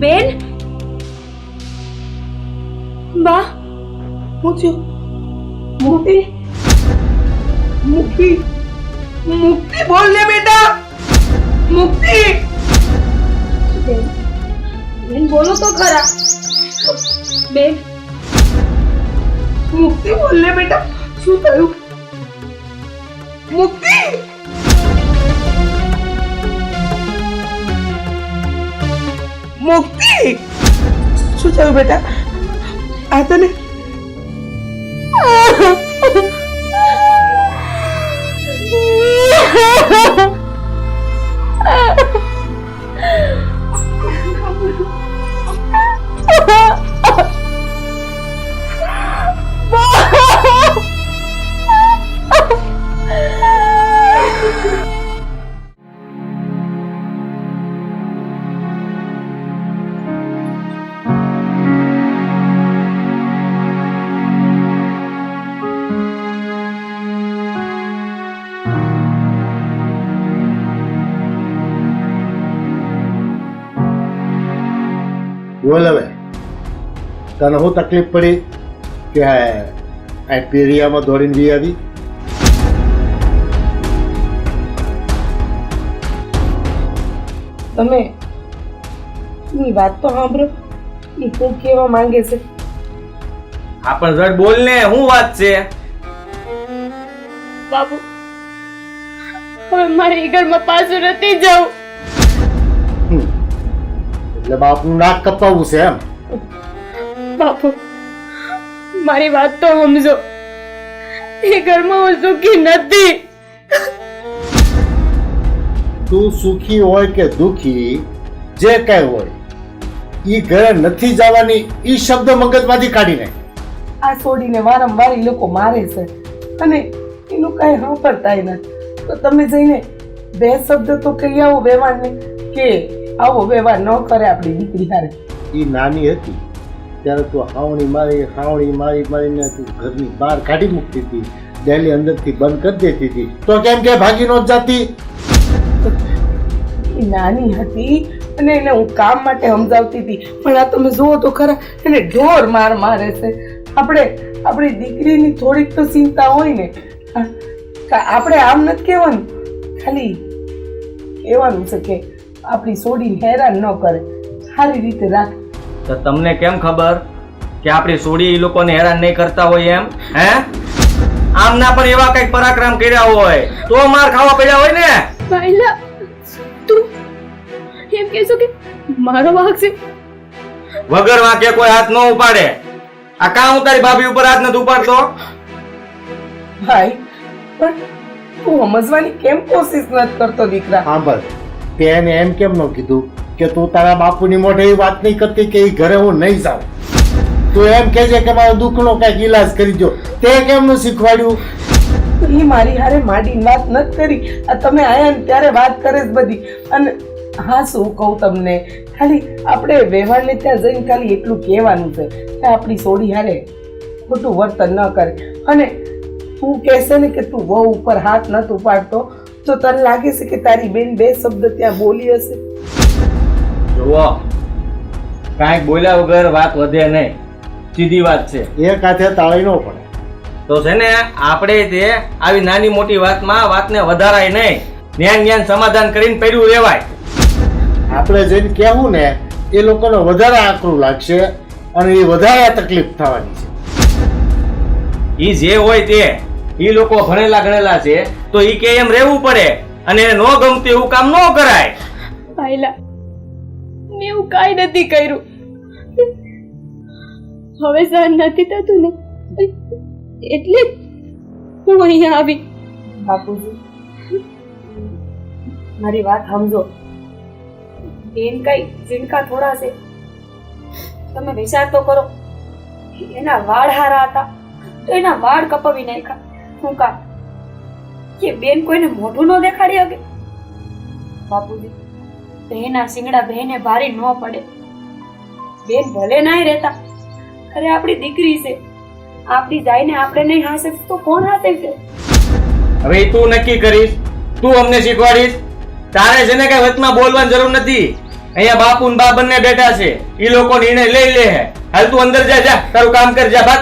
બેન બા પૂછ્યું મુક્તિ મુક્તિ મુક્તિ બોલ લે બેટા મુક્તિ બેન બોલો તો ખરા બેન મુક્તિ બોલ લે બેટા શું થયું મુક્તિ મુક્તિ શું થયું બેટા આ તને બોલ હવે તને શું તકલીફ પડી કે આ પેરિયામાં દોડીને વી આવી? તમે ની વાત તો સાંભળો એ શું કહેવા માંગે છે આ પણ ઝટ બોલ ને શું વાત છે? બાપુ હવે મારે એ ઘરમાં પાછું નથી જવું. એટલે બાપનું નાક કપાવવું છે એમ? બાપુ મારી વાત તો સમજો. એ ઘરમાં હું સુખી નથી. તું સુખી હોય કે દુખી જે કઈ હોય ઈ ઘરે નથી જવાની ઈ શબ્દ મગજમાંથી કાઢી નાખ. આ છોડીને વારંવાર એ લોકો મારે છે અને એનું કાંઈ સાંભળતાય નથી. તો તમે જઈને બે શબ્દ તો કહી આવો વ્યવહારને કે આવો વ્યવહાર ન કરે આપણી દીકરી હારે. ઈ નાની હતી ત્યારે તું હાવણી મારીને તું ઘરની બહાર કાઢી મૂકતી હતી, ડેલી અંદરથી બંધ કરી દેતી હતી, તો કેમ કે ભાગી નો જાતી? એ નાની હતી અને એને હું કામ માટે સમજાવતી હતી, પણ આ તમે જુઓ તો ખરા એને ઢોર મારે છે. આપણી દીકરીની થોડીક તો ચિંતા હોય ને. આપણે આમ નથી કહેવાનું, ખાલી કહેવાનું છે કે આપણી છોડીને હેરાન ન કરે, સારી રીતે રાખ. તો તમને કેમ ખબર કે આપણી સોડી એ લોકોને હેરાન નહીં કરતા હોય એમ? હે આમના પણ એવા કઈક પરાક્રમ કર્યા હોય તો માર ખાવા પડ્યા હોય ને. પહેલા તું એમ કહેશો કે મારો વાંક છે? વગર વાંકે કોઈ હાથ ન ઉપાડે. આ કામ તારી ભાભી ઉપર હાથ નથી ઉપાડતો? ભાઈ પણ તું સમજવાની કેમ કોશિશ નથી કરતો દીકરા? સાંભળ, તે એને એમ કેમ ન કીધું કે તું તારા બાપુની મોઢે એ વાત નહીં કરતી કે એ ઘરે હું નહીં જાઉં? તું એમ કહેજે કે મારો દુઃખનો કઈક ઈલાજ કરી દો. તે કેમ ન શીખવાડ્યું? એ મારી હારે માંડીને વાત નથી કરી. આ તમે આયા ને ત્યારે વાત કરે જ બધી. અને હા શું કહું તમને, ખાલી આપણે વ્યવહારને ત્યાં જઈને ખાલી એટલું કહેવાનું છે કે આપણી સોડી હારે ખોટું વર્તન ન કરે. અને તું કહેશે ને કે તું બહુ ઉપર હાથ નથી ઉપાડતો તો તને લાગે છે કે તારી બેન બે શબ્દ ત્યાં બોલી હશે? જુઓ, કાંઈક બોલ્યા વગર વાત વધે નહીં, સીધી વાત છે. એક હાથે તાળી ન પડે. તો છે ને આપણે તે આવી નાની મોટી વાતને વધારાય નહીં, જ્ઞાન સમાધાન કરીને પડ્યું રહેવાય. આપણે જઈને કહેવું ને એ લોકોને વધારે આકરું લાગશે અને એ વધારે તકલીફ થવાની છે. ઈ જે હોય તે ઈ લોકો ભણેલા ગણેલા છે તો ઈ કે એમ રહેવું પડે અને એને ન ગમતું એવું કામ ન કરાય. પહેલા મેં એવું કાંઈ નથી કર્યું. હવે સહન નથી થતું ને એટલે હું અહીંયા આવી. બાપુજી મારી વાત સમજો. બેન કઈ જીનકા થોડા છે? તમે વિચાર તો કરો. એના વાળ હારા હતા તો એના વાળ કપાવી નાખ્યા. શું કામ? કે બેન કોઈને મોઢું ન દેખાડી શકે? બાપુજી બહેના શિંગડા બહેને ભારી ન પડે. બેન ભલે નાય રહેતા, અરે આપણી દીકરી છે, આપણી જાય ને આપણે નહીં હાસે તો કોણ હાસે છે? હવે તું નક્કી કરીશ, તું અમને શીખવાડીશ. તારે છે ને કઈ વચમાં બોલવાની જરૂર નથી. અહીંયા બાપુ ને બા બંને બેઠા છે, ઈ લોકો નિર્ણય લઈ લે હે. હાલ તું અંદર જા, જા તારું કામ કર, જા ભાગ.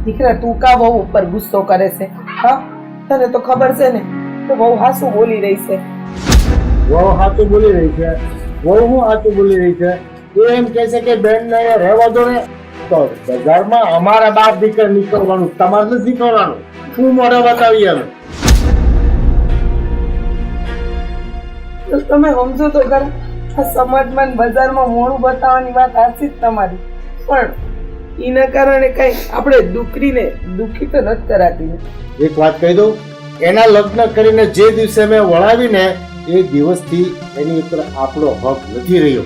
દીકરા તું કા બહુ ઉપર ગુસ્સો કરે છે? હા, તને તો ખબર છે ને તો બહુ હાસુ બોલી રહી છે. વહુ હાથું બોલી રહી છે. વહુ હું હાથું બોલી રહી છે? એ એમ કહે છે કે બેન ને રહેવા દો ને. તો બજારમાં અમારા બાપ દીકરા નીકળવાનું, તમારે નથી નીકળવાનું. શું મોઢે બતાવીએ અમે? તો તમે સમજો તો ખરા, આ સમાજમાં ને બજારમાં મોડું બતાવવાની વાત સાચી જ તમારી, પણ એના કારણે કઈ આપણે દીકરીને દુઃખી તો નથી કરાતી ને. એક વાત કહી દઉં, એના લગ્ન કરીને જે દિવસે મેં વળાવીને એ દિવસથી એની ઉપર આપણો હક નથી રહ્યો.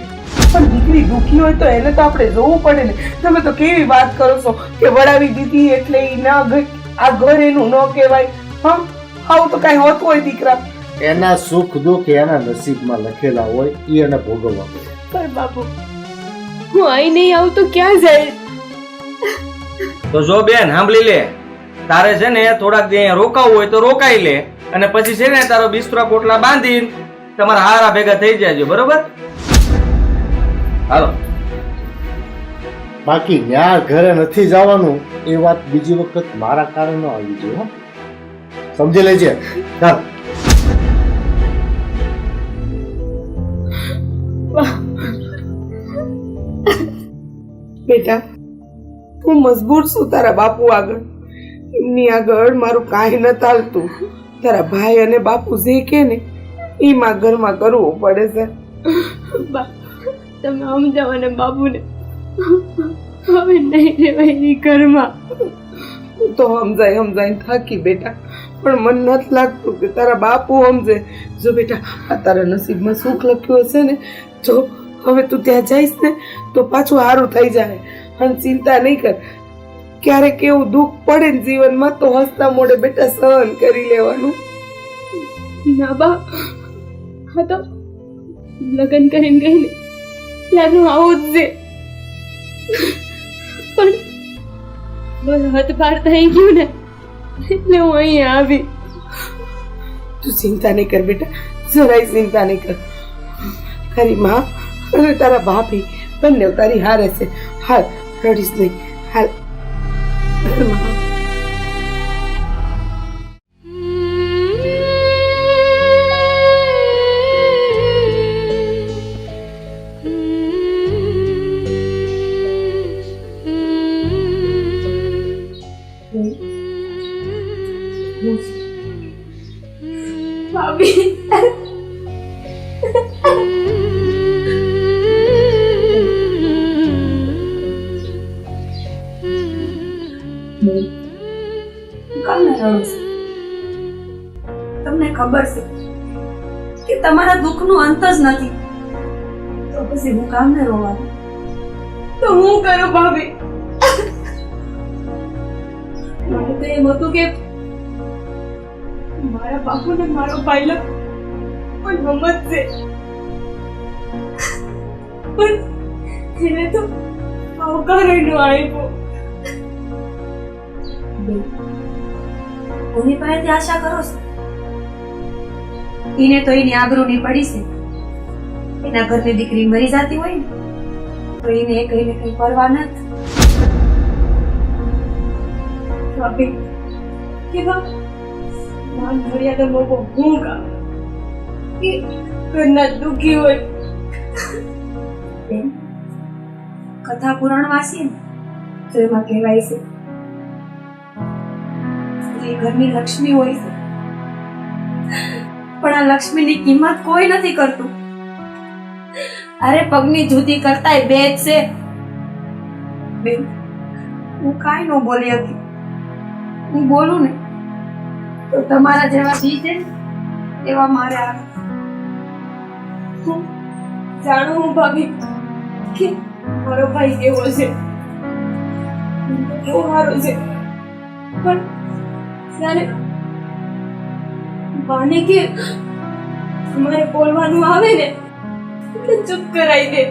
પણ દીકરી દુઃખી હોય તો એને તો આપણે જોવું પડે ને. તમે તો કેવી વાત કરો છો કે વડાવી દીધી એટલે ઈ ના ગઈ, આ ઘર એનું ન કહેવાય. હમ, આવું તો કઈ હોતું હોય દીકરા? એના સુખ દુઃખ એના નસીબમાં લખેલા હોય, એ એને ભોગવવા પડે. પણ બાપુ, હું અહીં નહીં આવું તો ક્યાં જાય? તો જો બેન સાંભળી લે, તારે છે ને થોડાક દી અહીંયા રોકાવું હોય તો રોકાઈ લે, અને પછી છે ને તારો બિસ્તરા પોટલા બાંધીને તમારા હારા ભેગા થઈ જાજો, બરોબર? હાલો. બાકી ન્યા ઘરે નથી જવાનું એ વાત બીજી વખત મારા કારણે ન આવી જોઈએ, હો? સમજી લેજે. ચાલ. બેટા, હું મજબૂર છું તારા બાપુ આગળ. એમની આગળ મારું કાંઈ ન ચાલતું. તારા ભાઈ અને બાપુ જે કે ને એમાં ઘરમાં કરવું પડે છે. બા, તમે સમજાવો ને બાપુને. હવે નહીં રહેવાય એ ઘરમાં. હું તો સમજાય થાકી બેટા, પણ મન નથી લાગતું કે તારા બાપુ સમજે. જો બેટા, આ તારા નસીબમાં સુખ લખ્યું હશે ને, જો હવે તું ત્યાં જઈશ ને તો પાછું સારું થઈ જાય. અને ચિંતા નહીં કર, ક્યારેક એવું દુઃખ પડે ને જીવનમાં તો હસતા મોઢે બેટા સહન કરી લેવાનું. ના બા, હા તો લગ્ન કરીને ગઈ ને ત્યારનું આવું જ છે. પણ બસ હાથ પાર થઈ ગયું ને એટલે હું અહીંયા આવી. તું ચિંતા નહીં કર બેટા, જરાય ચિંતા નહીં કર. તારી માં અને તારા ભાભી બંને તારી હારે છે. હાલ, રડીશ નહીં. હાલ ઘરમાં. ભાભી, કામને રડો છો? તમને ખબર છે કે તમારા દુઃખનું અંત જ નથી, તો પછી હું કામને રોવાનું? તો હું કરું ભાભી? મને તો એમ હતું કે મારા બાપુ ને મારો પાયલો પણ સમજશે, પણ એને તો આવકારો ન આપ્યો. કોની પાસેથી આશા કરો છો? એને તો એની આબરૂની પડી છે. એના ઘરની દીકરી મરી જતી હોય ને તો એને કઈ પરવા નથી. ભાભી, કેવા માન મર્યાદા લોકો હું કામ કે ઘરના દુઃખી હોય. બેન, કથા પુરાણ વાંચીએ ને તો એમાં કહેવાય છે સ્ત્રી ઘરની લક્ષ્મી હોય છે, પણ આ લક્ષ્મીની કિંમત કોઈ નથી કરતું. અરે પગની જુદી કરતાય બે જ છે. બેન, હું કાંઈ ન બોલી હતી. હું બોલું ને તો તમારા જેવા બી છે એવા મારે આવે. હું જાણું હું ભાભી કે મારો ભાઈ કેવો છે, કેવો સારો છે, પણ ત્યારે બાને કે અમારે બોલવાનું આવે ને એટલે ચૂપ કરાવી દે.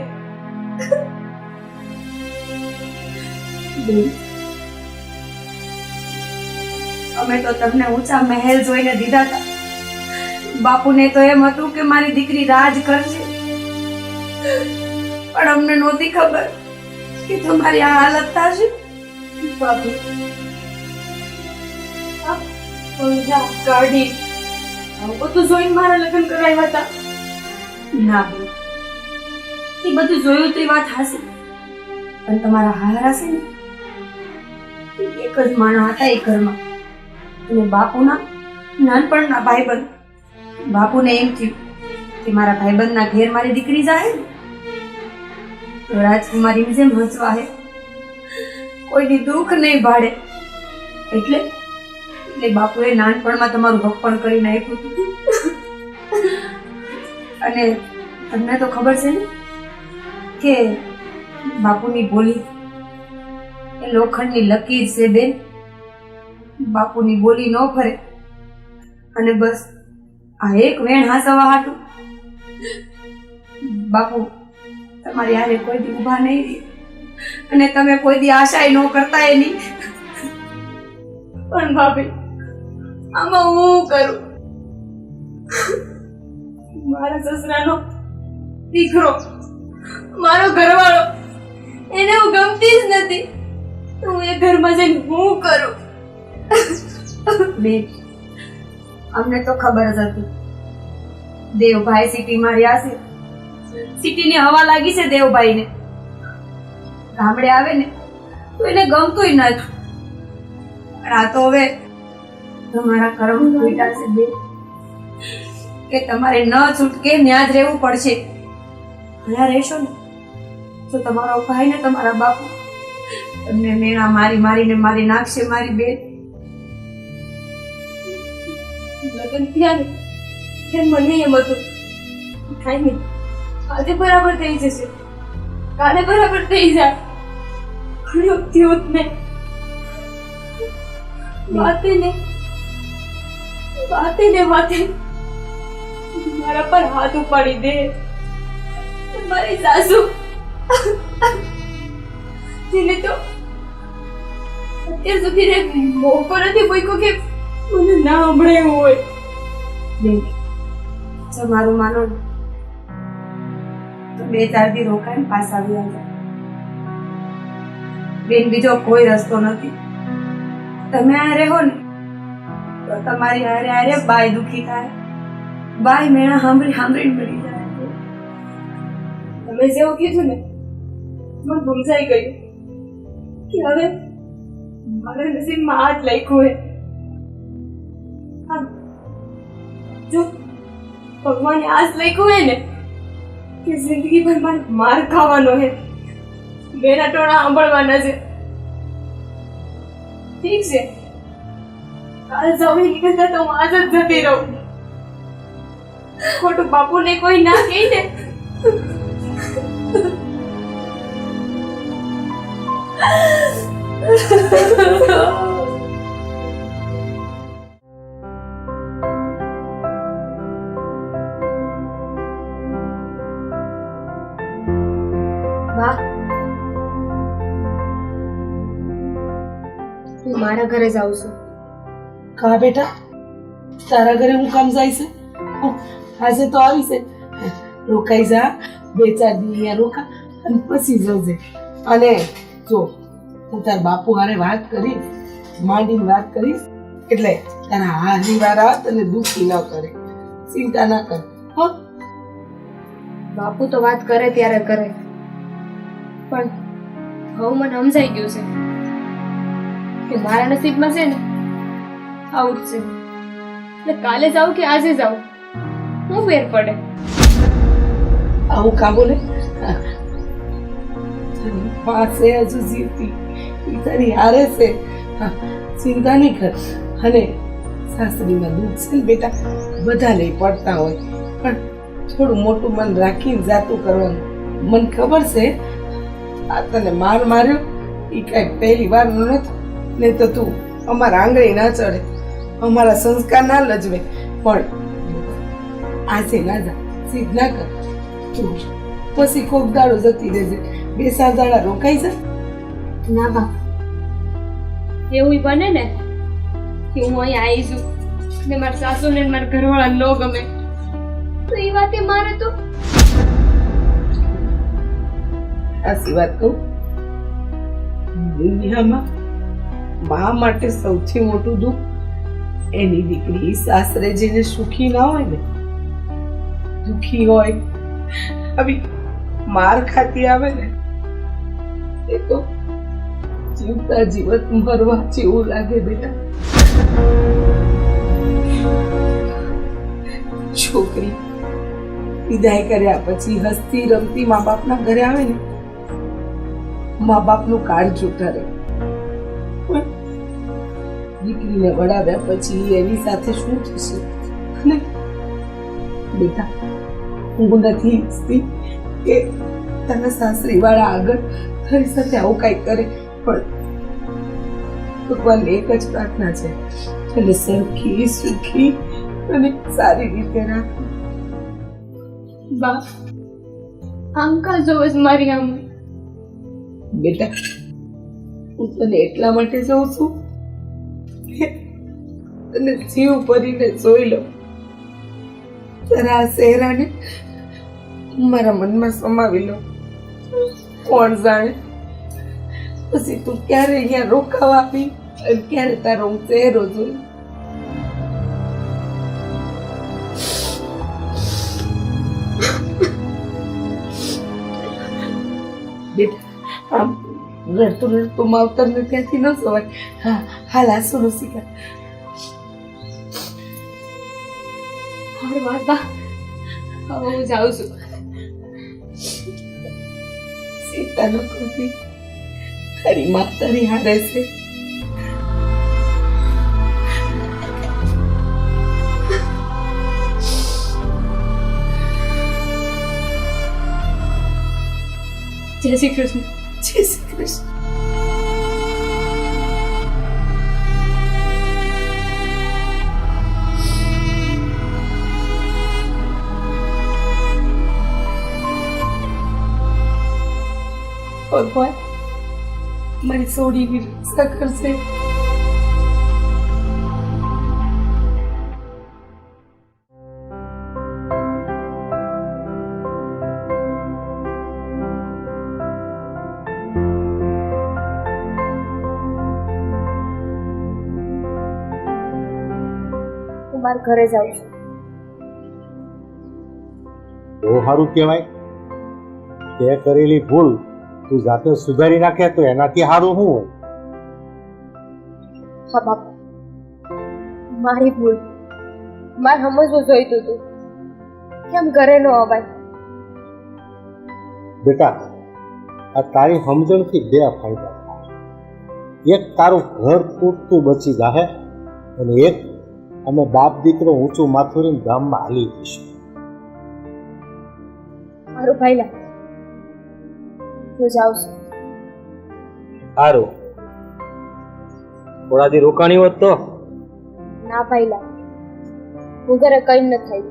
અમે તો તમને ઊંચા મહેલ જોઈને દીધા હતા, બાપુને તો એમ હતું કે મારી દીકરી રાજ કરશે, પણ અમને નહોતી ખબર કે તમારી આ હાલત થશે. ભાભી કાઢી બધું જોઈને મારા લગ્ન કરાવ્યા હતા. ના બેન, એ બધું જોયું તો એ વાત હાસી, પણ તમારા હારા છે ને એ એક જ માણસ હતા એ ઘરમાં, અને બાપુના નાનપણના ભાઈબંધ. બાપુને એમ થયું કે મારા ભાઈબંધના ઘેર મારી દીકરી જાય ને તો રાજકુમારીની જેમ હસવા હે, કોઈની દુઃખ નહીં ભાડે. એટલે બાપુએ નાનપણમાં તમારું ભક્ષણ કરી નાખ્યું હતું. અને તમને તો ખબર છે ને કે બાપુની બોલી એ લોખંડની લકીર છે બેન. બાપુની બોલી ન ફરે, અને બસ આ એક વેણ હાસવા હાટું બાપુ તમારી હારે કોઈ દી ઊભા નહીં રહે, અને તમે કોઈ દી આશાય ન કરતા એની. પણ ભાભી આમાં હું કરું? મારા સસરાનો દીકરો, મારો ઘરવાળો, એને હું ગમતી જ નથી, તો હું એ ઘરમાં જઈને હું કરું? બેન, અમને તો ખબર જ હતી દેવભાઈ સિટીમાં રહ્યા છે, સિટીની હવા લાગી છે દેવભાઈને. ગામડે આવે ને તો એને ગમતુંય નથી, પણ આ તો હવે તમારા કર્મ તૂટ્યા છે બેન, કે તમારે ન છૂટકે ન્યા જ રહેવું પડશે. અહીંયા રહેશો ને તો તમારો ભાઈ ને તમારા બાપુ તમને મેણા મારીને મારી નાખશે મારી બેન. લગ્ન થયા ને મને એમ હતું કાંઈ નહીં, આજે બરાબર થઈ જશે, કાલે બરાબર થઈ જાય, પણ થયું જ નહીં. વાતે ને મારા પર હાથ ઉપાડી દે મારી સાસુ, જેને તો અત્યાર સુધી મોકો નથી મૂક્યો કે મને ના સાંભળે હોય. બેન, જો મારું માનો ને તો 2-4 દી રોકાઈને પાછા આવી જાય બેન. બીજો કોઈ રસ્તો નથી. તમે આ રહો ને તો તમારી હારે બાય દુખી થાય, બાય મેણા સાંભળીને મળી જાય. તમે જેવું કીધું ને મને સમજાઈ ગયું કે હવે મારા નસીબમાં હાથ લખ્યો હે. જો ભગવાને આજ લખ્યું હે ને કે જિંદગી ભર મારે માર ખાવાનો હે, બેના ટોણા સાંભળવાના છે, ઠીક છે? કાલ જવી નીકળતા તો હું આજ જ જતી રહું. ખોટું બાપુને કોઈ ના કહી દે. વાહ, હું મારા ઘરે જાઉં છું. કા બેટા, તારા ઘરે હું કામ જાય છે? આજે તો આવી છે, રોકાઈ જા, 2-4 દી અહીંયા રોકા અને પછી જજે. અને જો હું તાર બાપુ હારે વાત કરીશ, માંડીને વાત કરીશ, એટલે તારા હારી વાર તને દુખી ન કરે, ચિંતા ના કર. હો, બાપુ તો વાત કરે ત્યારે કરે, પણ હવે મને સમજાઈ ગયું છે કે મારા નસીબમાં છે ને આવું જ છે. એટલે કાલે જાઉં કે આજે જાઉં, હું ફેર પડે? આવું કા બોલે? પાસે હજુ જીવતી ઈ તારી હારે છે, ચિંતા નહીં કર. અને સાસરીમાં દુઃખ છે ને બેટા, બધા લઈ પડતા હોય, પણ થોડું મોટું મન રાખીને જાતું કરવાનું. મને ખબર છે આ તને માર માર્યો એ કાંઈ પહેલી વાર નથી, નહીં તો તું અમારા આંગળી ના ચડે, અમારા સંસ્કાર ના લજવે. પણ આજે ના જા, સીધ ના કર. તું પછી કોક દાડો જતી રહેજે, 2-4 દાડા રોકાઈ જા. ના બા, એવું બને ને કે હું અહીંયા આવી છું ને મારા સાસુને ને મારા ઘરવાળા ન ગમે તો એ વાતે મારે તો સાચી વાત કહું, દુનિયામાં મા માટે સૌથી મોટું દુઃખ એની દીકરી સાસરે જઈને સુખી ના હોય ને, દુખી હોય, આવી માર ખાતી આવે ને, એ તો જીવતા જીવત મરવા જેવું લાગે બેટા. છોકરી વિદાય કર્યા પછી હસતી રમતી મા બાપના ઘરે આવે ને, મા બાપનું કાળજું ઠરે. પણ દીકરીને વડાવ્યા પછી એની સાથે શું થશે? અને બેટા, હું નથી ઈચ્છતી કે તારા સાસરી વાળા આગળ તારી સાથે આવું કાંઈ કરે, પણ ભગવાનને એક જ પ્રાર્થના છે, એટલે સરખી સુખી અને સારી રીતે રાખ. બા આંકા જોવે છે મારી આમ. બેટા, હું તને એટલા માટે જોઉં છું કે તને જીવ ભરીને જોઈ લઉં. તારા આ ચહેરાને મારા મનમાં સમાવી લઉં. કોણ જાણે પછી તું ક્યારે અહીંયા રોકાવા આવી અને ક્યારે તારો હું ચહેરો જોઈ. બેટા, આમ રડતું રડતું માવતરને ત્યાંથી ન સવાય. હા, હાલ આંસુનું શીખા. હાર વાર બા, હવે હું જાઉં છું. સીતા ન કરતી, તારી મા તારી હારે છે. જય શ્રી કૃષ્ણ. જય શ્રી કૃષ્ણ. ભગવાન મારી સોડીની રક્ષા કરશે. હું મારા ઘરે જાઉં છું. બહુ સારું કહેવાય. તે કરેલી ભૂલ તું જાતે સુધારી નાખે તો એનાથી સારું શું હોય? હા બાપા, મારી ભૂલ. મારે સમજવું જોઈતું હતું. કેમ ઘરે ન અવાય? બેટા, આ તારી સમજણથી બે ફાયદા થાય. એક, તારું ઘર તૂટતું બચી જાહે, અને એક, અમે બાપ દીકરો ઊંચું માથું રહીને ગામમાં હાલી જઈશું. મારું ભાઈલા, હું જાઉં છું. સારું, થોડા દી રોકાણી હોત તો. ના ભાઈલા, હું ઘરે કઈ ન થઈ.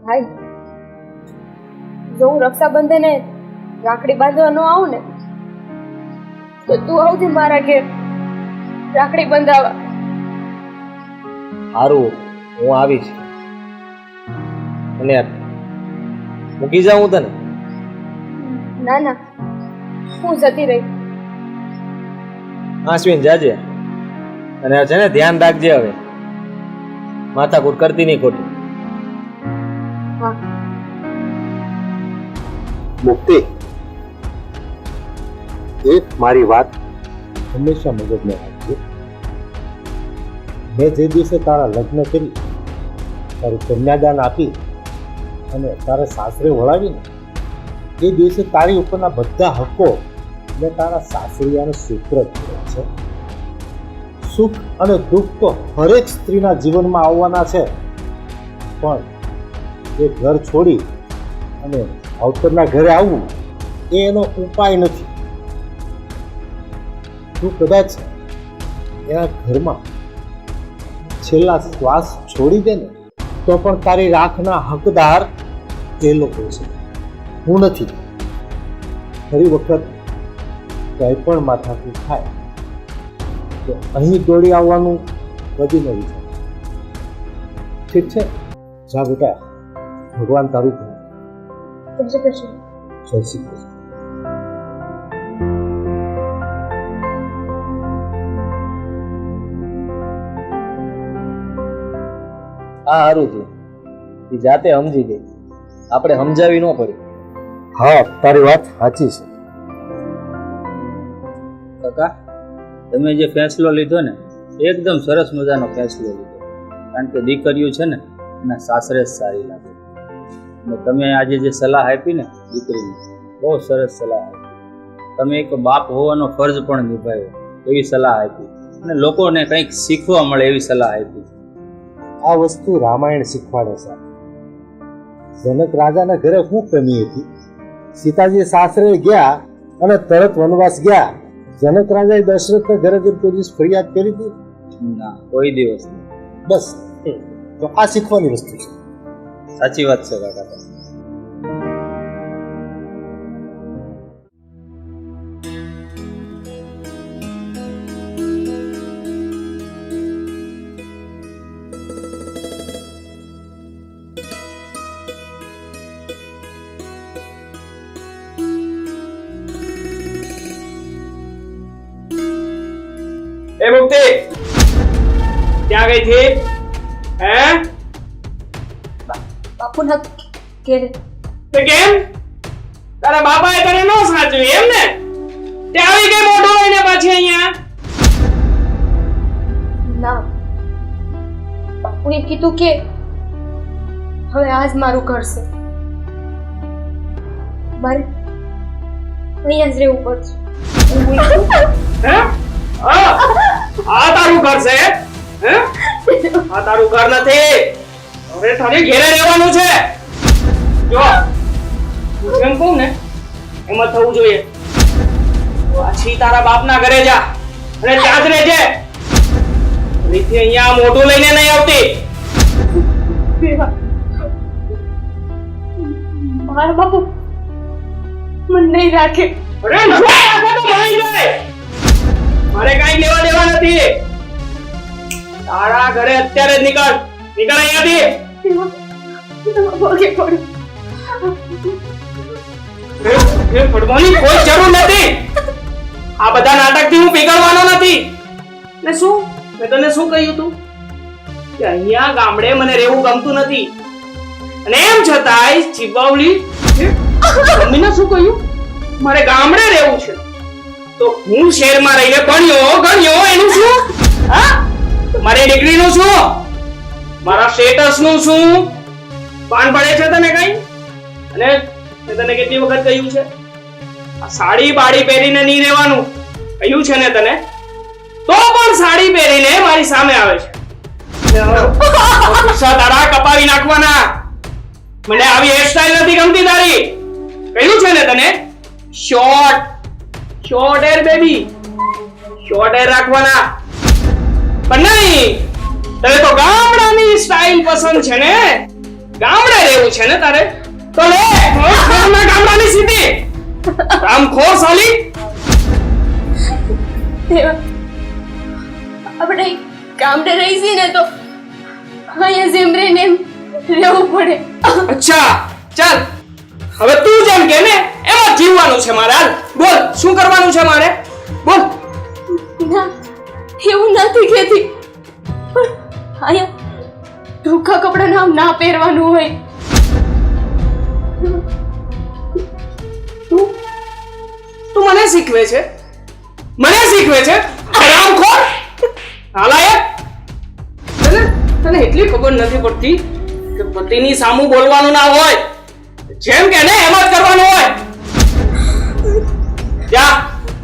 ભાઈ, જો હું રક્ષાબંધને રાખડી બાંધવા ન આવું ને તો તું આવજે મારા ઘેર રાખડી બંધાવા. સારું, હું આવીશ. અને મૂકી જાઉં તને? ના ના, હું જતી રહી. આશ્વિન જાજે, અને છે ને ધ્યાન રાખજે. હવે માથાકૂટ કરતી નહીં ખોટી. હા. મુક્તિ, એક મારી વાત હંમેશા મગજમાં રાખજે. મેં જે દિવસે તારા લગ્ન કરી, તારું કન્યાદાન આપી અને તારા સાસરે વળાવીને, એ દિવસે તારી ઉપરના બધા હક્કો મેં તારા સાસરિયાને સુપ્રત કર્યા છે. સુખ અને દુઃખ તો હરેક સ્ત્રીના જીવનમાં આવવાના છે, પણ એ ઘર છોડી અને અવતરના ઘરે આવવું એ એનો ઉપાય નથી. તું કદાચ એના ઘરમાં છેલ્લા શ્વાસ છોડી દે ને તો પણ તારી રાખના હકદાર એ લોકો છે, હું નથી. ફરી વખત કંઈ પણ માથાકૂટ થાય તો અહીં દોડી આવવાનું કદી ન વિચાર. ઠીક છે, જા બેટા, ભગવાન તારું કરે. જય શ્રી કૃષ્ણ. જય શ્રી કૃષ્ણ. આ સારું થયું એ જાતે સમજી ગઈ, આપણે સમજાવી ન પડી. હા, તારી વાત સાચી છે. કાકા, તમે જે ફેંસલો લીધો ને એકદમ સરસ મજાનો ફેંસલો લીધો, કારણ કે દીકરીઓ છે ને એના સાસરે જ સારી લાગે. અને તમે આજે જે સલાહ આપી ને દીકરીને, બહુ સરસ સલાહ આપી. તમે એક બાપ હોવાનો ફરજ પણ નિભાવ્યો એવી સલાહ આપી, અને લોકોને કંઈક શીખવા મળે એવી સલાહ આપી. આ વસ્તુ રામાયણ શીખવાડે છે. જનક રાજાના ઘરે શું કમી હતી? સીતાજી સાસરે ગયા અને તરત વનવાસ ગયા. જનક રાજાએ દશરથના ઘરે જઈને કોઈ દિવસ ફરિયાદ કરી હતી? ના, કોઈ દિવસ નહીં. બસ, તો આ શીખવાની વસ્તુ છે. સાચી વાત છે કાકા. એ મુક્તિ ક્યાં ગઈ થી? હે બાપુ ના કે તે કેમ? તારા બાપાએ તને ન સાચવી એમ ને? તે આવી ગઈ મોઢું લઈને પાછી અહીંયા? ના, બાપુએ કીધું કે હવે આજ મારું ઘર છે, મારે અહીંયા જ રહેવું પડશે. હે? આ તારું ઘર છે? હે? આ તારું ઘર નથી. હવે તારે ઘેરે રહેવાનું છે. જો હું એમ કહું ને એમ જ થવું જોઈએ. પાછી તારા બાપના ઘરે જા અને ત્યાં જ રહેજે. ફરીથી અહીંયા મોઢું લઈને નહીં આવતી. મારા બાપુ મને નહીં રાખે. અરે ન રાખે તો મળી જાય. મારે કાંઈ લેવા દેવા નથી. તારા ઘરે અત્યારે જ નીકળ અહીંયાથી. પગે પડું. એ પડવાની કોઈ જરૂર નથી. આ બધા નાટકથી હું પીગળવાનો નથી. ને શું મેં તને શું કહ્યું તું કે અહીંયા ગામડે મને રહેવું ગમતું નથી, અને એમ છતાંય ચીબાવલી મમ્મીને શું કહ્યું મારે ગામડે રહેવું છે, તો હું શહેરમાં રહીને ગણ્યો એનું શું? હા, મારી ડિગ્રીનું શું? મારા સ્ટેટસનું શું? પાન પડે છે તને કઈ? અને મેં તને કેટલી વખત કહ્યું છે આ સાડી બાડી પહેરીને નહીં રહેવાનું કહ્યું છે ને તને? તો પણ સાડી પહેરીને મારી સામે આવે છે. ગુસ્સા તારા કપાવી નાખવાના. મને આવી હેરસ્ટાઈલ નથી ગમતી તારી. કહ્યું છે ને તને? Short hair baby, short hair રાખવાના. પણ નહીં, તને તો ગામડાની સ્ટાઈલ પસંદ છે ને? ગામડે રહેવું છે ને તારે? તો લે ગામડાની સીધી રામખોર સાલી. આપણે ગામડે રહીશી ને તો અહીંયા જેમ રહીને એમ રહેવું પડે. અચ્છા ચાલ, હવે તું જેમ કે ને એમ જ જીવવાનું છે મારે. હાલ બોલ, શું કરવાનું છે મારે? બોલ. ના, એવું નથી કહેતી, પણ અહીંયા ટૂંકા કપડાં ના પહેરવાનું હોય. તું મને શીખવે છે? હરામખોર, નાલાયક. તને એટલી ખબર નથી પડતી કે પતિની સામું બોલવાનું ના હોય, જેમ કે ને એમ જ કરવાનું હોય. જા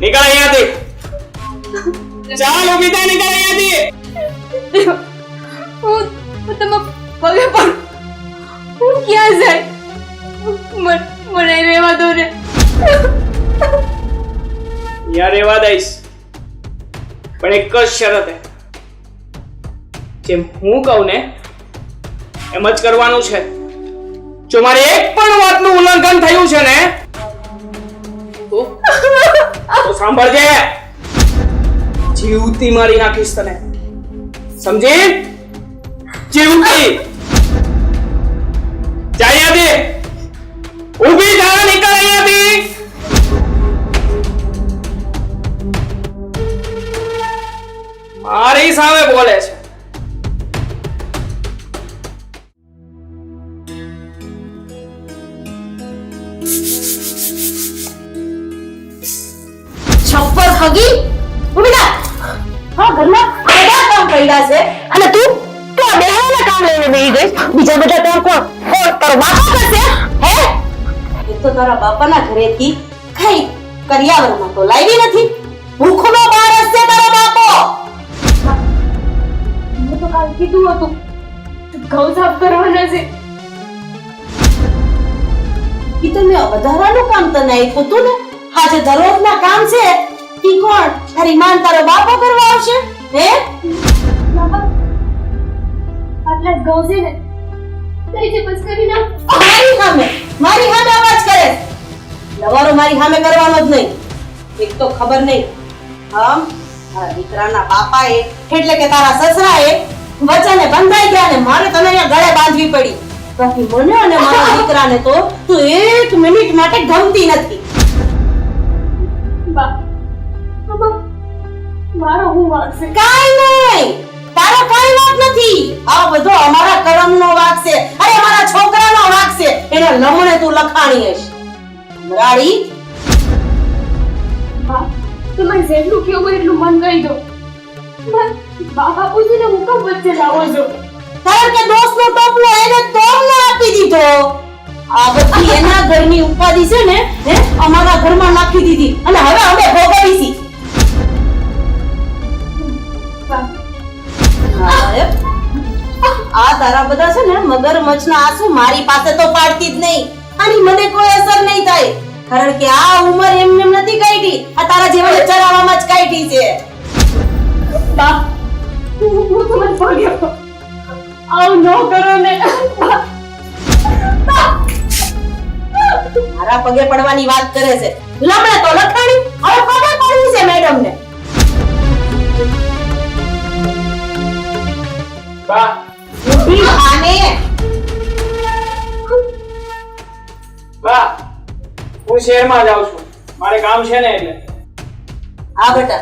નીકળ અહીંયાથી. ચાલ ઊભી થા, નીકળ અહીંયાથી. હું તમે પગે પણ હું ક્યાં જાય? મને રહેવા દો ને. યાર રહેવા દઈશ, પણ એક જ શરત હે. જેમ હું કહું ને એમ જ કરવાનું છે. જો મારી એક પણ વાતનું ઉલ્લંઘન થયું છે ને તો સાંભળજે, જીવતી મારી નાખીશ તને. સમજી? ચીવતી જાય દે, ઊભી થા, નીકળ અહીંયાથી. મારી સામે બોલે છે. છપ્પર ખગી ઉભીડા હા ઘરમાં બધા કામ કર્યા છે અને તું આ બેહાના કામ લઈને બેહી ગઈ બીજા બધા કામ કોણ તારો બાપો કરશે હે એ તો તારા બાપાના ઘરેથી કઈ કરિયાવરમાં તો લાવી નથી ભૂખનો બારસ છે તારો બાપો મેં તો કાલ કીધું હતું ઘઉં સાફ કરવાના છે. ઈ તો મેં વધારાનું કામ તને આપ્યું હતું ને આ જે દરરોજના કામ છે ઈ કોણ તારી માન તારો બાપો કરવા આવશે હે બાબા આટલા જ ઘઉં છે ને કઈ છે બસ કરી નાખ. મારી સામે અવાજ કરે લવારો મારી સામે કરવાનો જ નહીં એક તો ખબર નહીં હમ તારા દીકરાના બાપાએ એટલે કે તારા સસરાએ વચને બંધાઈ ગયા ને મારે તને અહીંયા ગળે બાંધવી પડી બાકી મને અને મારા દીકરાને તો તું એક મિનિટ માટે ગમતી નથી બાબા મારો હું વાંક છે. કાઈ નહીં તારો કોઈ વાંક નથી આ બધો અમારા કરમનો વાંક છે અરે અમારા છોકરાનો વાંક છે એના લમણે તું લખાણી હશે મરાડી બા તમારે જેટલું કેવું એટલું મન કહી દો. બા બાપુજીને હું કેમ વચ્ચે લાવો છો? કારણ કે દોસ્તનો ટોપલો એને તોમને આપી દીધો આ બધી એના ઘરની ઉપાધિ છે ને હે અમારા ઘરમાં નાખી દીધી અને હવે અમે ભોગવી છી આ તારા બધા છે ને મગરમચ્છના આંસુ મારી પાસે તો પાડતી જ નહીં આની મને કોઈ અસર નહીં થાય કારણ કે આ ઉંમર એમને નથી કાઢી આ તારા જેવા ચરાવામાં જ કાઢી છે બા હું તમને પગે આવું ન કરો ને. મારા પગે પડવાની વાત કરે છે લમણે તો લખાણી હવે પગે પડવી છે મેડમ ને બા ઊભી થાને બા હું શહેરમાં જાઉં છું, મારે કામ છે ને એટલે. હા બેટા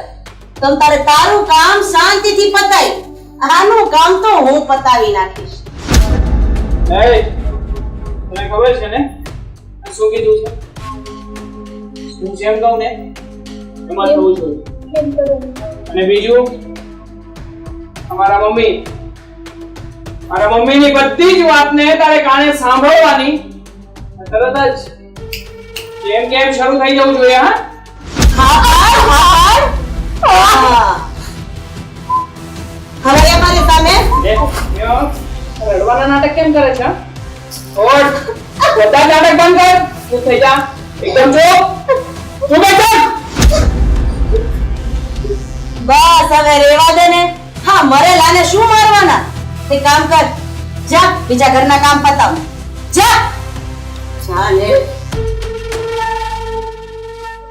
તમ તારે તારું કામ શાંતિથી પતાય આનું કામ તો હું પતાવી નાખીશ એ તને ખબર છે ને આ શું કીધું છે? હું જેમ કહું ને એમાં થવું જોઈએ. અને બીજું મારા મમ્મીની બધી જ વાતને તારે કાને સાંભળવાની તરત જ કેમ કેમ શરૂ થઈ જવું જોઈએ. હા હવે અમારી સામે રડવાના નાટક કેમ કરે છે? ઓટ બધા નાટક બંધ કર, તું થઈ જા એકદમ ચૂપ, તું બેઠ. બસ હવે રેવા દે ને હા મરેલાને શું મારવાના તે કામ કર જા બીજા ઘરના કામ પતાવ જા જા ને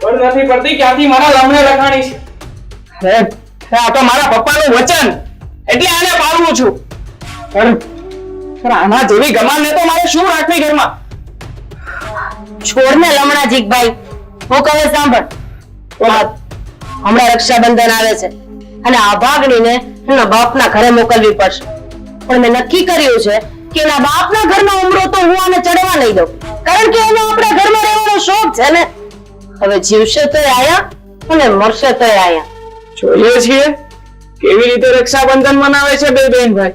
પણ નથી પડતી ક્યાંથી મારા લમણે લખાણી છે. આ તો મારા પપ્પાનું વચન એટલે આને પાળવું છું. પણ આના જેવી ગમાનને તો મારે શું રાખવી ઘરમાં? છોડ ને લમણા જીગભાઈ હું કહે સાંભળ હમણાં રક્ષાબંધન આવે છે અને આ ભાગણીને એના બાપના ઘરે મોકલવી પડશે પણ મેં નક્કી કર્યું છે કે એના બાપના ઘરનો ઉમરો તો હું આને ચડવા નહીં દઉં કારણ કે એનો આપણા ઘરમાં રહેવાનો શોખ છે ને હવે જીવશે તો આયા અને મરશે તો આયા જોઈએ છીએ કેવી રીતે રક્ષાબંધન મનાવે છે બે બેન ભાઈ.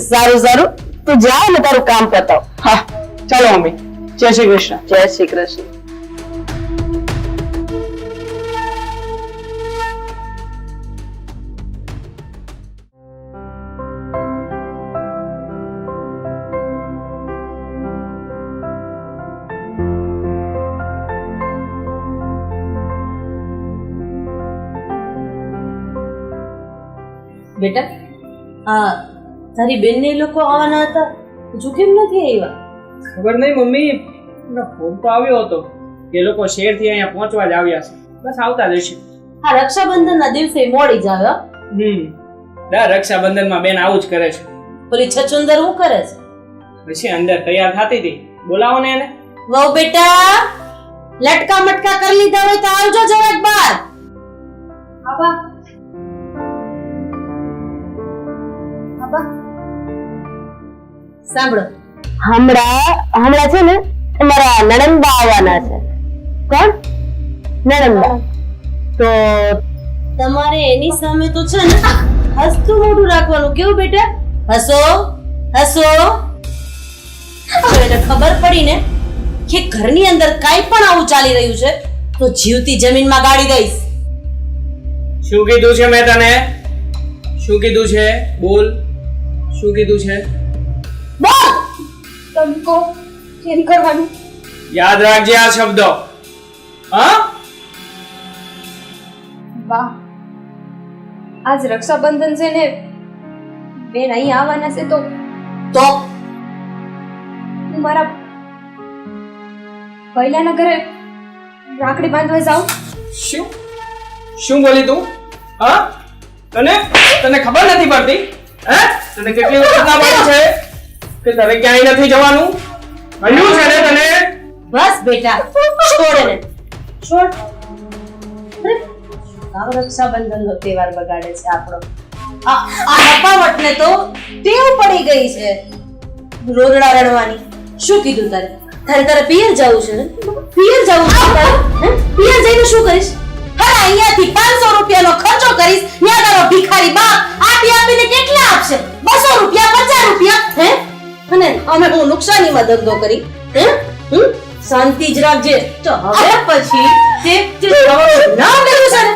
સારું સારું તું જા ને તારું કામ પતાવ હા ચાલો મમ્મી, જય શ્રી કૃષ્ણ. જય શ્રી કૃષ્ણ. બેટા હા તારી બેનને લોકો આવવાના હતા હજુ કેમ નથી આવ્યા? ખબર નહીં મમ્મી, ફોન તો આવ્યો હતો એ લોકો શહેરથી અહીંયા પહોંચવા જ આવ્યા છે, બસ આવતા જ હશે. આ રક્ષાબંધનના દિવસે મોડી જ આવ્યા દર રક્ષાબંધનમાં બેન આવું જ કરે છે. ઓલી છછુંદર શું કરે છે? પછી અંદર તૈયાર થતી હતી. બોલાવો ને એને. વહુ બેટા, લટકા મટકા કરી લીધા હોય તો આવજો જરાક બહાર. બાબા બાબા સાંભળો, હમણાં છે ને તમારા નણંદબા આવવાના છે. કોણ? નણંદબા. તો તમારે એની સામે તો છે ને હસતું મોઢું રાખવાનું. કેવું બેટા? હસો હસો. તો એને ખબર પડી ને કે ઘરની અંદર કાંઈ પણ આવું ચાલી રહ્યું છે તો જીવતી જમીનમાં ગાળી દઈશ. શું કીધું છે મેં તને? શું કીધું છે? બોલ. શું કીધું છે? બોલ. તમે કહો કેમ કરવાનું? યાદ રાખજે આ શબ્દો. હા? વાહ, આજ રક્ષાબંધન છે ને બેન અહીં આવવાના છે તો તો હું મારા પહેલાના ઘરે રાખડી બાંધવા જાઉં. શું શું બોલી તું? હા? તને ખબર નથી પડતી? હે? તને કેટલી વખત ના પાડી છે કે તારે ક્યાંય નથી જવાનું? કહ્યું છે ને તને? બસ બેટા, છોડ એને. છોડ. આ રક્ષાબંધનનો તહેવાર બગાડે છે આપણો. આ હપાવટને તો ટેવ પડી ગઈ છે રોદડા રડવાની. શું કીધું તારે? તારે પિયર જવું છે ને? પિયર જવું છે તારે? હે? પિયર જઈને શું કરીશ? હા, અહીંયાથી 500 રૂપિયાનો ખર્ચો કરીશ. ત્યાં તારો ભિખારી બાપ આપીને કેટલા આપશે? 200 રૂપિયા, 50 રૂપિયા. હે? અને અમે હું નુકસાનીમાં ધંધો કરી. હે? શાંતિ જ રાખજે. તો હવે પછી તે નામ લેવું છે ને?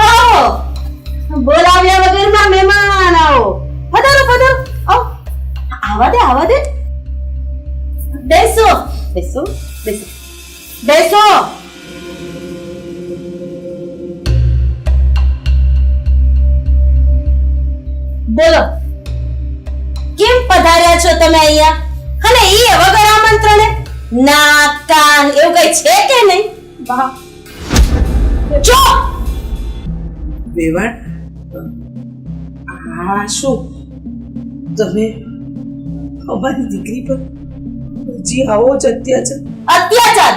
આવો, બોલાવ્યા વગરના મહેમાન આવો. પધારો પધારો. આવો. આવા દે. બેસો બેસો બેસો બેસો. બોલો, કેમ પધાર્યા છો તમે અહીંયા? અને ઈ વગર આમંત્રણે? નાક કાન એવું કઈ છે કે નહીં? વાહ, ચૂપ. વેવાણ, આ શું તમે અમારી દીકરી પર હજી આવો જ અત્યાચાર?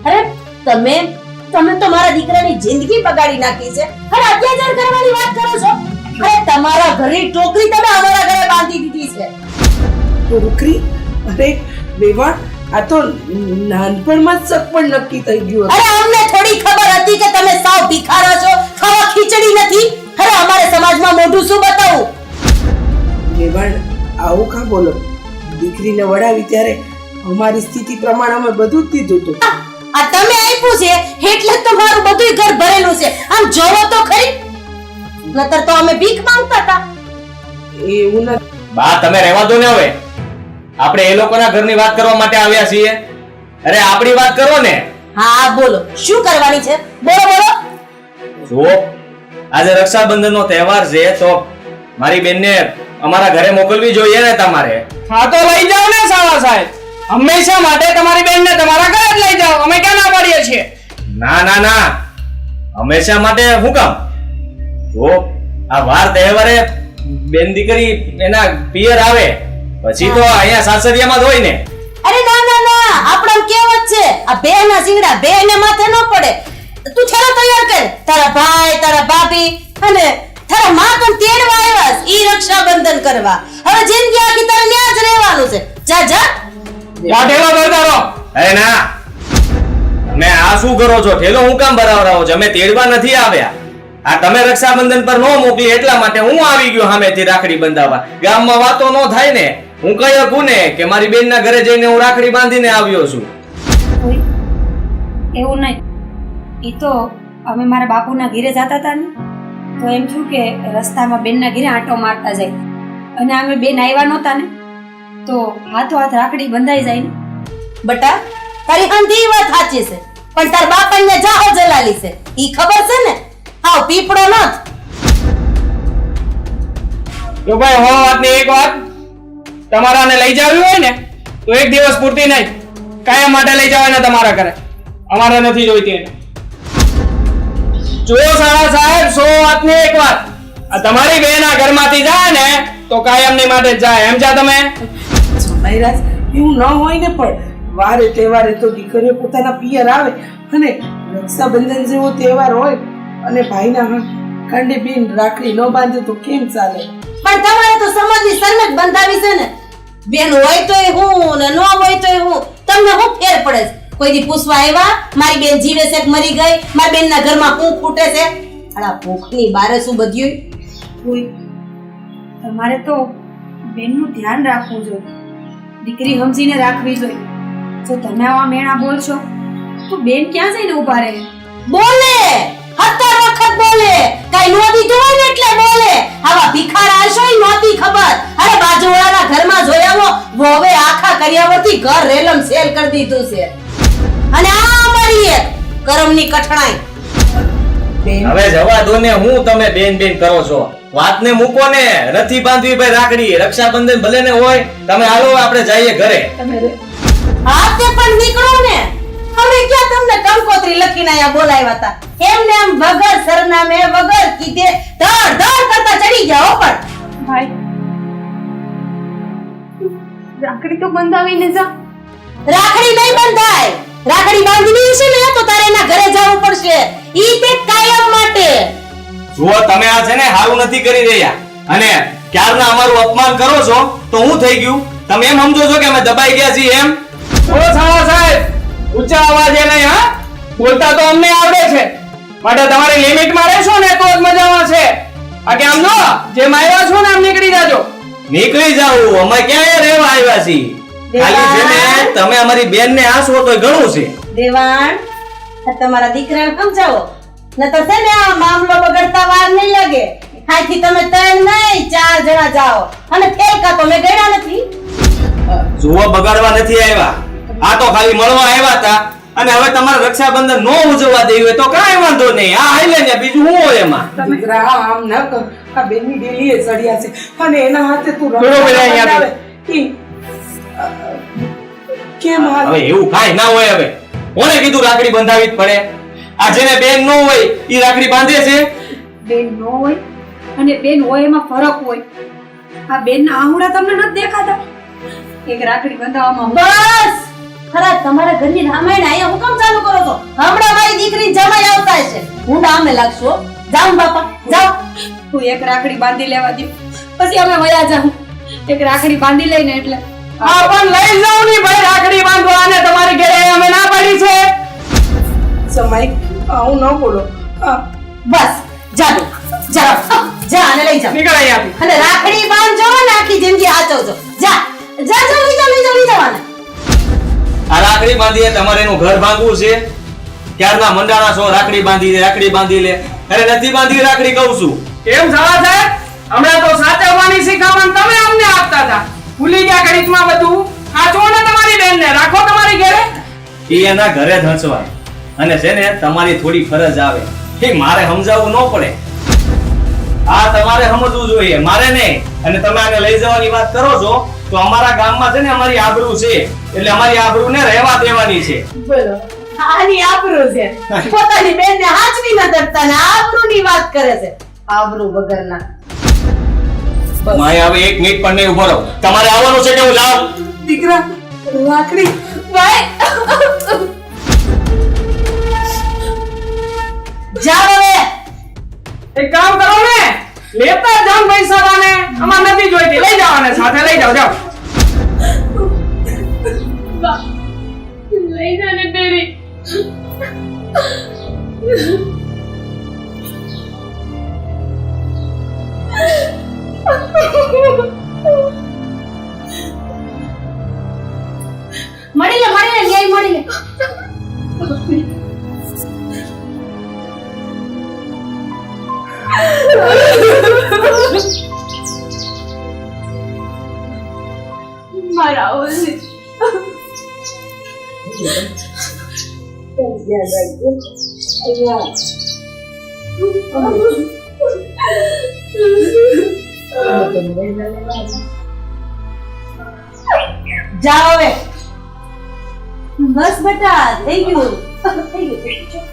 અરે તમે તો મારા દીકરાની જિંદગી બગાડી નાખી છે અને અત્યાચાર કરવાની વાત કરો છો? અરે તમારા ઘરની ટોકરી તમે અમારા ઘરે બાંધી દીધી છે. છોકરી? અરે વેવાણ, આ તો નાનપણમાં જ સગપણ નક્કી થઈ ગયું હતું. અરે અમને થોડી ખબર હતી કે તમે સાવ ભિખારા છો, ખાવા ખીચડી નથી. અરે અમારે સમાજમાં મોઢું શું બતાવું? વેવાણ, આવું કા બોલો? દીકરીને વડાવી ત્યારે અમારી સ્થિતિ પ્રમાણે અમે બધું જ દીધું હતું. આ તમે આપ્યું છે એટલે જ તો મારું બધું ઘર ભરેલું છે. આમ જોવો તો ખરી, નતર તો અમે ભીખ માંગતા હતા. એવું નથી. બા, તમે રહેવા દો ને હવે. આપણે એ લોકોના ઘરની વાત કરવા માટે આવ્યા છીએ. અરે આપણી વાત કરો ને. હા બોલો, શું કરવાની છે? બોલો. જો આજે રક્ષાબંધનનો તહેવાર છે તો મારી બેનને અમારા ઘરે મોકલવી જોઈએ ને તમારે. હા તો લઈ જાઓ ને સાવા સાહેબ. હંમેશા માટે તમારી બેનને તમારા ઘરે જ લઈ જાઓ. અમે ક્યાં ના પાડીએ છીએ? ના, હંમેશા માટે શું કામ? જો આ વાર તહેવારે બેન દીકરી એના પિયર આવે પછી તો અહીંયા સાસરિયામાં જ હોય ને. અરે ના, આપણા કેવત છે આ બે ના સિંગડા બે ને માથે ન પડે. તું છેલ્લો તૈયાર કર. તારા ભાઈ, તારા ભાભી અને તારા માં પણ તેડવા આવ્યા છે ઈ રક્ષાબંધન કરવા. હવે જિંદગી આખી તારે ન્યા જ રહેવાનું છે. જા ઠેલો ભરતારો. અરે ના, તમે આ શું કરો છો? ઠેલો હું કામ ભરાવરાવો છો? અમે તેડવા નથી આવ્યા. આ તમે રક્ષાબંધન પર નો મોકલી એટલા માટે હું આવી ગયો સામેથી રાખડી બંધાવવા. ગામમાં વાતો નો થાય ને. હું કહી શકું ને કે મારી બેનના ઘરે જઈને હું રાખડી બાંધીને આવ્યો છું. એવું નહીં. એ તો અમે મારા બાપુના ઘરે જતા હતા ને તો એમ થયું કે રસ્તામાં બેનના ઘરે આંટો મારતા જાય અને અમે બેન આવ્યા નહોતા ને તો હાથો હાથ રાખડી બંધાઈ જાય ને. બટા, તારી હંધી વાત સાચી છે પણ તાર બાપને જાહો જલાલી છે ઈ ખબર છે ને? હાવ પીપળો નથ. જો ભાઈ હો વાતની એક વાત, તમારાને લઈ જાવી હોય ને તો એક દિવસ પૂરતી નહીં, કાયમ માટે લઈ જવાના તમારા ઘરે. અમારે નથી જોઈતી એને. જો સાળા સાહેબ 100 વાતની એક વાત, આ તમારી બેન આ ઘરમાંથી જાય ને તો કાયમની માટે જ જાય, એમ જા તમે. મહારાજ એવું ન હોય ને, પણ વારે તહેવારે તો દીકરીઓ પોતાના પિયર આવે અને રક્ષાબંધન જેવો તહેવાર હોય અને ભાઈના કાંડે બેન રાખડી ન બાંધે તો કેમ ચાલે? પણ તમારે તો સમાજની શરમ જ બંધાવી છે ને. બેન હોય તોય હું ને ન હોય તોય હું, તમને શું ફેર પડે છે? કોઈ દી પૂછવા આવ્યા મારી બેન જીવે છે કે મરી ગઈ, મારી બેનના ઘરમાં શું ખૂટે છે? આલા ભૂખની બારે શું બધ્યું? કોઈ તમારે તો બેનનું ધ્યાન રાખવું જોઈએ, દીકરી સમજીને રાખવી જોઈએ. જો તમે આવા મેણા બોલશો તો બેન ક્યાં જઈને ઊભા રહે? બોલે 70 વખત બોલે, કઈ નો દીધું હોય ને એટલે બોલે. આવા ભિખારા હશો ઈ નહોતી ખબર. અરે બાજુવાળાના ઘરમાં જોયાવો, વોવે આખા કર્યાવરથી ઘર રેલમ સેલ કરી દીધું છે. અને આ અમારી એક કરમની કઠણાઈ. હવે જવા દો ને, હું તમે બેન બેન કરો છો? વાતને મૂકો ને, નથી બાંધવી ભાઈ રાખડી, રક્ષાબંધન ભલે ને હોય, તમે હાલો આપણે જઈએ ઘરે. હાથે પણ નીકળો ને. અમે ક્યાં તમને કંકોત્રી લખીને આયા બોલાવ્યા હતા? એમને એમ વગર સરનામે વગર કીધે ધડ ધડ કરતા ચડી જાઓ. પણ ભાઈ રાખડી તો બંધાવીને જા. રાખડી નહીં બંધાય. રાખડી બાંધવી છે ને તો તારે એના ઘરે જવું પડશે, ઈ તે કાયમ માટે. જુઓ તમે આ છે ને હારું નથી કરી રહ્યા, અને ક્યારના અમારું અપમાન કરો છો તો હું થઈ ગયું? તમે એમ સમજો છો કે અમે દબાઈ ગયા છીએ એમ? ઓ સાળા સાહેબ, ઊંચા અવાજે નહીં, હા? બોલતા તો અમને આવડે છે, માટે તમારી લિમિટમાં રહેશો ને તો જ મજામાં છે. બાકી આમ જો જેમ આવ્યા છો ને આમ નીકળી જાજો. નીકળી જાવ, અમે ક્યાં રહેવા આવ્યા છીએ? ખાલી છે ને તમે અમારી બેન ને આસો તો ઘણું છે. દેવાણ, આ તમારા દીકરાને સમજાવો, નતર છે ને આ મામલો બગડતા વાર નહીં લાગે. આથી તમે 3 નહીં 4 જણા જાઓ, અને ફેરકા તો મેં ગણ્યા નથી. જુઓ બગાડવા નથી આવ્યા, આ તો ખાલી મળવા આવ્યા હતા. અને હવે તમારે રક્ષાબંધન નો ઉજવવા દેવી હોય તો કાંઈ વાંધો નહીં, આ હાલે ને બીજું શું હોય એમાં? દીકરા આમ ન કર, આ બેનની ડેલીએ સળિયા છે અને એના હાથે તું બરોબર, અહીંયા આવે. કેમ હાલ? હવે એવું કાંઈ ના હોય. હવે કોને કીધું રાખડી બંધાવી જ પડે? આ જેને બેન નો હોય ઈ રાખડી બાંધે છે. બેન ન હોય અને બેન હોય એમાં ફરક હોય. આ બેનના આહુડા તમને નથી દેખાતા? એક રાખડી બંધાવવામાં બસ ખરા, તમારા ઘરની રામાયણ અહીંયા હું કામ ચાલુ કરો છો? હમણાં મારી દીકરી જમાઈ આવતા છે, હું આમે લાગશો. જાઓ બાપા જાઓ. તું એક રાખડી બાંધી લેવા દે, પછી અમે વયા જાઉં. એક રાખડી બાંધી લઈને એટલે આ પણ લઈ જાવ ની ભાઈ રાખડી બાંધવા, અને તમારી ઘરે અમે ના પાડી છે. સમય આવું ન બોલો. બસ જાઓ જાઓ, જા અને લઈ જાઓ. નીકળ અહીંયાથી. અને રાખડી બાંધજો ને આખી જિંદગી હાચવજો. જા જા જા, લઈ જાઓ લઈ જાઓ લઈ જાઓ. આ રાખડી બાંધીએ તમારે એનું ઘર ભાંગવું છે? ક્યારના મંડાણા છો રાખડી બાંધી લે રાખડી બાંધી લે. અરે નથી બાંધી રાખડી કહું છું. કેમ સાળા સાહેબ, હમણાં તો સાચવવાની શીખામણ તમે અમને આપતા હતા, ભૂલી ગયા ઘડીકમાં બધું. સાચવો ને તમારી બેનને, રાખો તમારી ઘરે. ઈ એના ઘરે જ હંસવા, અને છે ને તમારી થોડી ફરજ આવે, એ મારે સમજાવવું ન પડે. આ તમારે સમજવું જોઈએ, મારે નહીં. અને તમે આને લઈ જવાની વાત કરો છો તો અમારા ગામમાં છે ને અમારી આબરૂ છે, એટલે અમારી આબરૂને રહેવા દેવાની છે. બોલો, આની આબરૂ છે, પોતાની બેનને હાચવી ન દરતા ને આબરૂની વાત કરે છે. આબરૂ વગરના. માય હવે 1 મિનિટ પણ નહીં ઉભો રહો. તમારે આવવાનું છે કે હું જાઉં? દીકરા રાખડી ભાઈ જાઓ હવે. એક કામ કરો ને, લેતા જાવ પૈસા વાને, અમાર નથી જોઈતી, લઈ જાવ અને સાથે લઈ જાવ. જાવ લઈ જા ને બેરી. મળી લે ન્યાય મળી લે. મારા ઓલી જાઓ હવે. બસ બેટા, થઈ ગયું થઈ ગયું.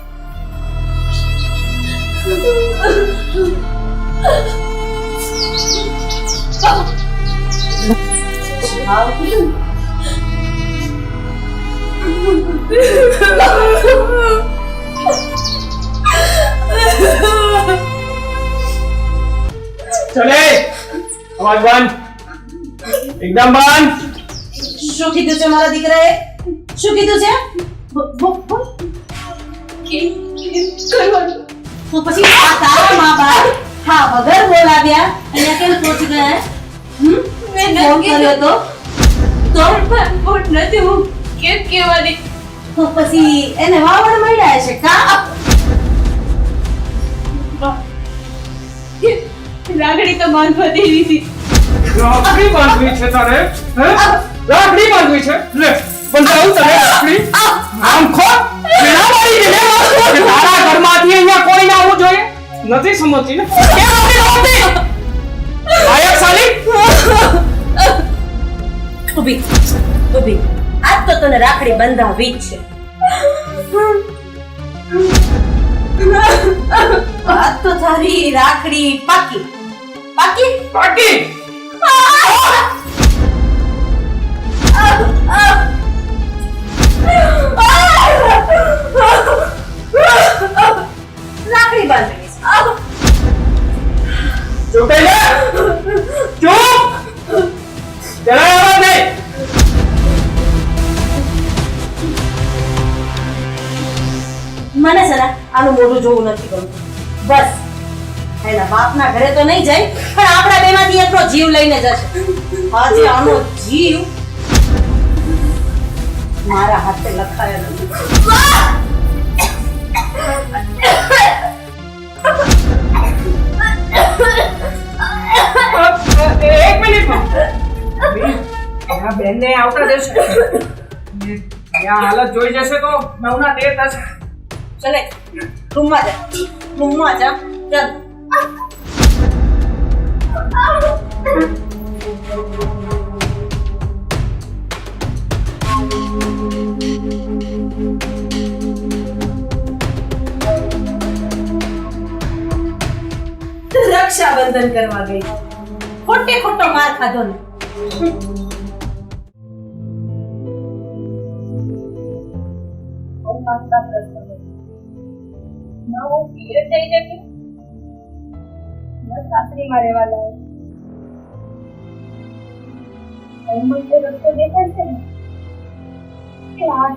ચલે અવાજ બંધ, એકદમ બંધ. શું કીધું છે મારા દીકરાએ? શું કીધું છે? તો પછી આ તારા મા બાપ હા વગર બોલાવ્યા અહીંયા કેમ પહોંચી ગયા? મેં ફોન કર્યો તો નથી હું કેમ કહેવાની તો પછી એને વાવડ મળ્યા છે કા? લાગણી તો બાંધવા દેવી હતી. રાખડી બાંધવી છે તારે? હે? રાખડી બાંધવી છે? લે બંધાવું તને રાખડી. આમ ખોટ મેળા મારી દે લે મારું. તારા ઘરમાંથી અહીંયા કોઈ ના આવવું જોઈએ. નથી સમજતી ને કેમ નથી સમજતી? આયા સાલી ઊભી ઊભી આજ તો તને રાખડી બંધાવી જ છે. આજ તો તારી રાખડી પાકી પાકી પાકી. રાખડી બાંધવી છે. ચૂપ થઈ જા. ચૂપ. જરાય અવાજ નહીં. મને છે ને આનું મોઢું જોવું નથી ગમતું. બસ એના બાપના ઘરે તો નહીં જાય પણ આપણા બેમાંથી એકનો જીવ લઈને જશે. આજે આનો જીવ મારા હાથે લખાયો નથી. એક મિનિટમાં આ બેનને આવતા દેશે. આ હાલત જોઈ જશે તો 9 ના 13 થશે. ચલે રૂમમાં જા ચાલ. રક્ષાબંધન કરવા ગઈ ખોટે ખોટો માર ખાધો ને. સાસરીમાં રહેવા લાગે રસ્તો દેખાય છે ને કે આ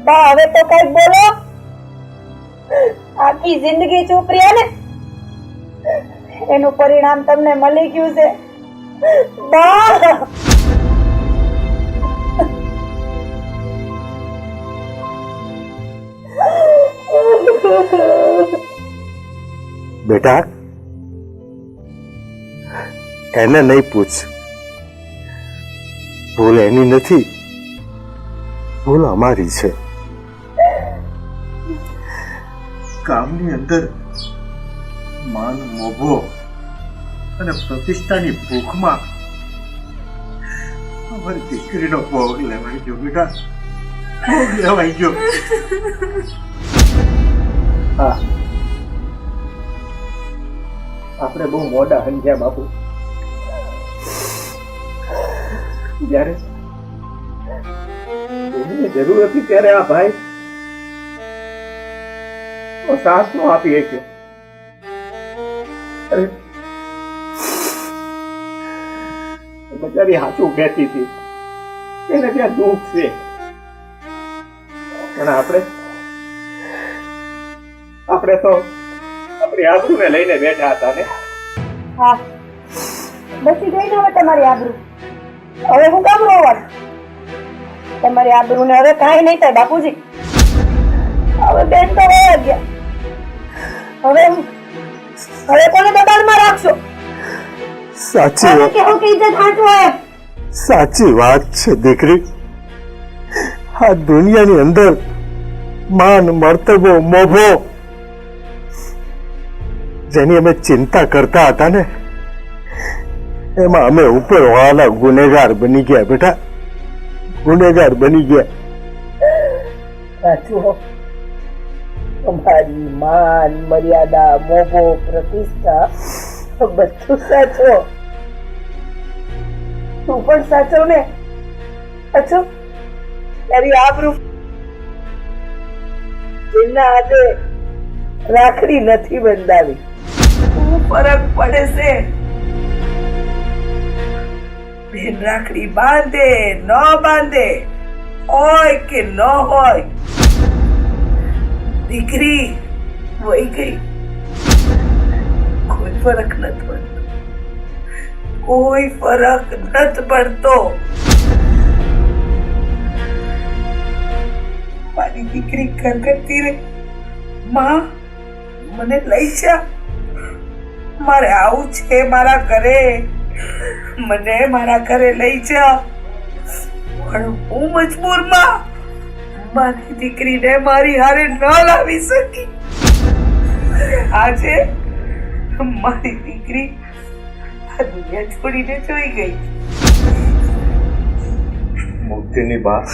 બા હવે તો કઈક બોલો. આખી જિંદગી ચૂપ રહ્યા ને એનું પરિણામ તમને મળી ગયું છે. બા બેટા એને નહીં પૂછ. ભૂલ એની નથી, ભૂલ અમારી છે. કામની અંદર માન મોભો અને પ્રતિષ્ઠાની ભૂખમાં અમારી દીકરીનો ભોગ લેવાઈ ગયો બેટા, ભોગ લેવાઈ ગયો. હા, આપણે બહુ મોડા સમજ્યા બાપુ. જ્યારે એની જરૂર હતી ત્યારે આ ભાઈ સાથ નો આપી શક્યો. અરે બચારી હાચું કહેતી હતી, એને ત્યાં દુઃખ છે, પણ આપણે તો આપણી આબરૂને લઈને બેઠા હતા ને. હા, બચી ગઈ ને હવે તમારી આબરૂ. હવે હું કામ રોવાનું? તમારી આબરૂ ને હવે કાંઈ નહીં થાય બાપુજી. હવે બેન તો વયા ગયા. હવે કોને દબાણમાં રાખશો? સાચી વાત, કેવું કે ઇજ્જત હાચું હોય. સાચી વાત છે દીકરી. આ દુનિયાની અંદર માન, મર્તબો, મોભો જેની અમે ચિંતા કરતા હતા ને, એમાં અમે ઉપરવાળા ગુનેગાર બની ગયા બેટા, ગુનેગાર બની ગયા. સાચું હો. તમારી માન, મર્યાદા, મોભો, પ્રતિષ્ઠા બધું સાચો. તું પણ સાચો ને? સાચો. તારી આબરૂ જેના હાથે રાખડી નથી બંધાવી. શું ફરક પડે છે? બેન રાખડી બાંધે ન બાંધે, હોય કે ન હોય, દીકરી વહી ગઈ, કોઈ ફરક નથી પડતો. કોઈ ફરક નથી પડતો. મારી દીકરી કરગરતી રહી, માં મને લઈ જા, મારે આવું છે મારા ઘરે, મને મારા ઘરે લઈ જા. પણ હું મજબૂરમાં મારી દીકરીને મારી હારે ન લાવી શકી. આજે મારી દીકરી આ દુનિયા છોડીને જોઈ ગઈ. મુક્તિની વાત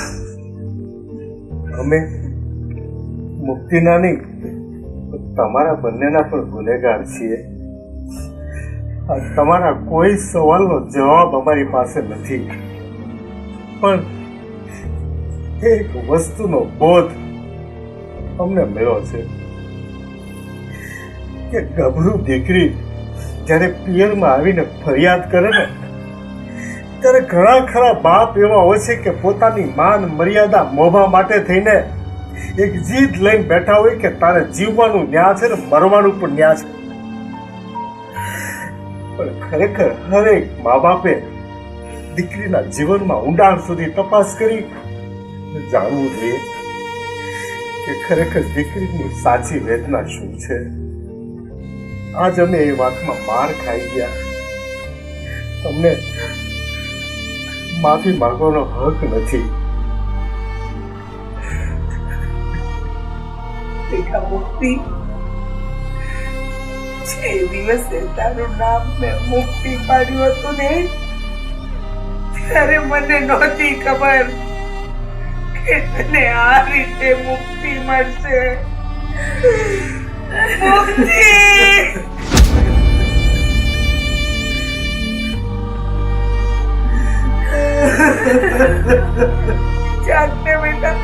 અમે મુક્તિના નહીં, તમારા બંનેના પણ ગુનેગાર છીએ. આ તમારા કોઈ સવાલનો જવાબ અમારી પાસે નથી, પણ એક વસ્તુનો બોધ અમને મળ્યો છે કે ગભરું દીકરી જ્યારે પિયરમાં આવીને ફરિયાદ કરે ને, ત્યારે ઘણા ખરા બાપ એવા હોય છે કે પોતાની માન, મર્યાદા, મોભા માટે થઈને એક જીદ લઈને બેઠા હોય કે તારે જીવવાનું ન્યા છે ને મરવાનું પણ ન્યા છે. પણ ખરેખર હરેક મા બાપે દીકરીના જીવનમાં ઊંડાણ સુધી તપાસ કરી જાણવું જોઈએ કે ખરેખર દીકરીની સાચી વેદના શું છે. આજ અમે એ વાતમાં માર ખાઈ ગયા. તમને માફી માંગવાનો હક નથી. બેટા મુક્તિ, જે દિવસે તારું નામ મેં મુક્તિ પાડ્યું હતું ને, ત્યારે મને નહોતી ખબર કે તને આ રીતે મુક્તિ મળશે. મુક્તિ! જાગને બેટા.